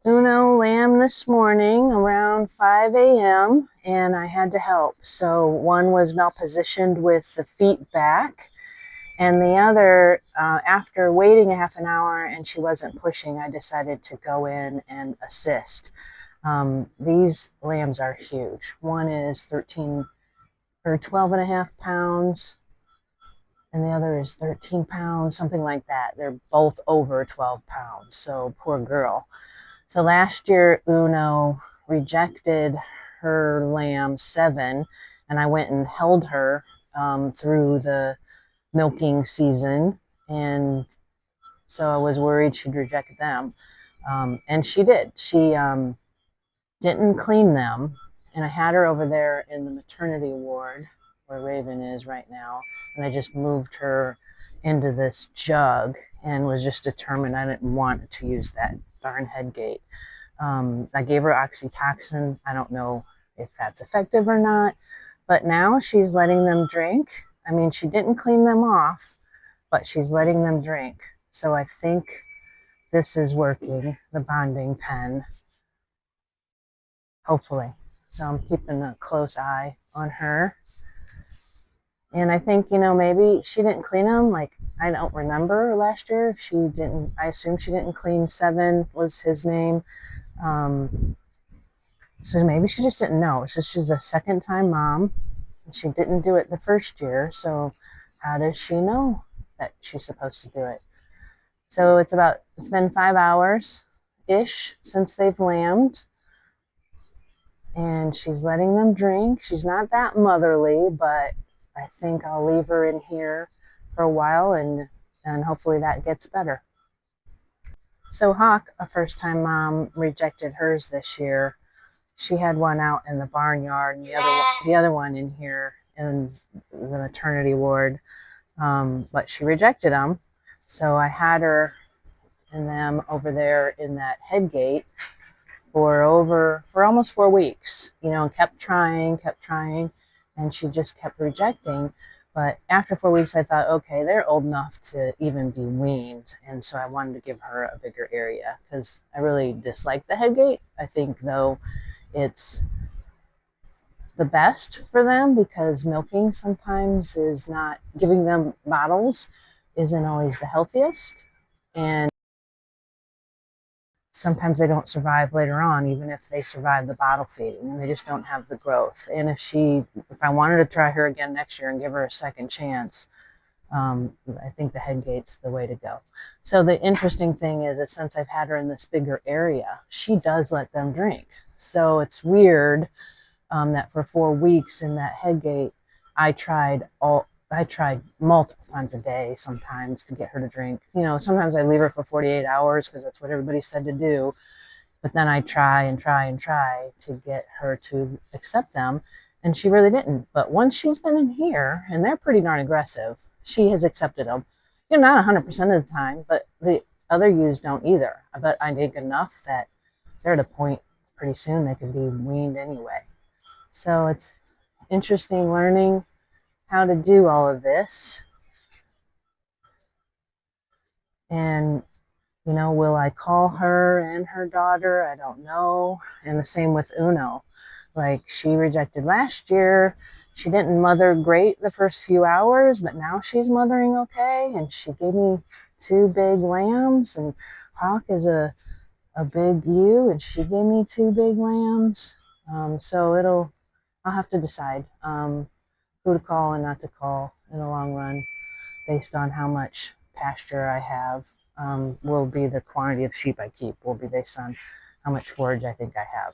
Uno lamb this morning around 5 a.m. and I had to help. So one was malpositioned with the feet back, and the other, after waiting a half an hour and she wasn't pushing, I decided to go in and assist. These lambs are huge. One is 13 or 12 and a half pounds, and the other is 13 pounds, something like that. They're both over 12 pounds. So poor girl. So last year, Uno rejected her lamb Seven, and I went and held her through the milking season. And so I was worried she'd reject them. And she did. She didn't clean them. And I had her over there in the maternity ward where Raven is right now. And I just moved her into this jug and was just determined I didn't want to use that darn head gate. I gave her oxytocin. I don't know if that's effective or not, but now she's letting them drink. I mean, she didn't clean them off, but she's letting them drink. So I think this is working, the bonding pen, hopefully. So I'm keeping a close eye on her. And I think, maybe she didn't clean them. Like, I don't remember last year if she didn't. I assume she didn't clean. Seven was his name. Um, So maybe she just didn't know. It's just she's a second time mom. She didn't do it the first year. So how does she know that she's supposed to do it? So it's been 5 hours ish since they've lambed. And she's letting them drink. She's not that motherly, but I think I'll leave her in here for a while and hopefully that gets better. So Hawk, a first time mom, rejected hers this year. She had one out in the barnyard, and the other one in here in the maternity ward, but she rejected them. So I had her and them over there in that head gate for almost 4 weeks, and kept trying, and she just kept rejecting. But after 4 weeks, I thought, okay, they're old enough to even be weaned, and so I wanted to give her a bigger area because I really dislike the head gate. I think though it's the best for them because milking sometimes is not giving them bottles isn't always the healthiest, and sometimes they don't survive later on even if they survive the bottle feeding, and they just don't have the growth. And if I wanted to try her again next year and give her a second chance, I think the head gate's the way to go. So the interesting thing is since I've had her in this bigger area, she does let them drink. So it's weird that for 4 weeks in that head gate, I tried multiple times a day sometimes to get her to drink. Sometimes I leave her for 48 hours because that's what everybody said to do. But then I try and try and try to get her to accept them, and she really didn't. But once she's been in here, and they're pretty darn aggressive, she has accepted them. Not 100% of the time, but the other ewes don't either. But I think enough that they're at a point pretty soon they could be weaned anyway. So it's interesting learning how to do all of this. And, will I call her and her daughter? I don't know. And the same with Uno. Like, she rejected last year. She didn't mother great the first few hours, but now she's mothering okay. And she gave me two big lambs. And Hawk is a big ewe, and she gave me two big lambs. So I'll have to decide who to call and not to call in the long run based on how much pasture I have. Will be the quantity of sheep I keep, will be based on how much forage I think I have.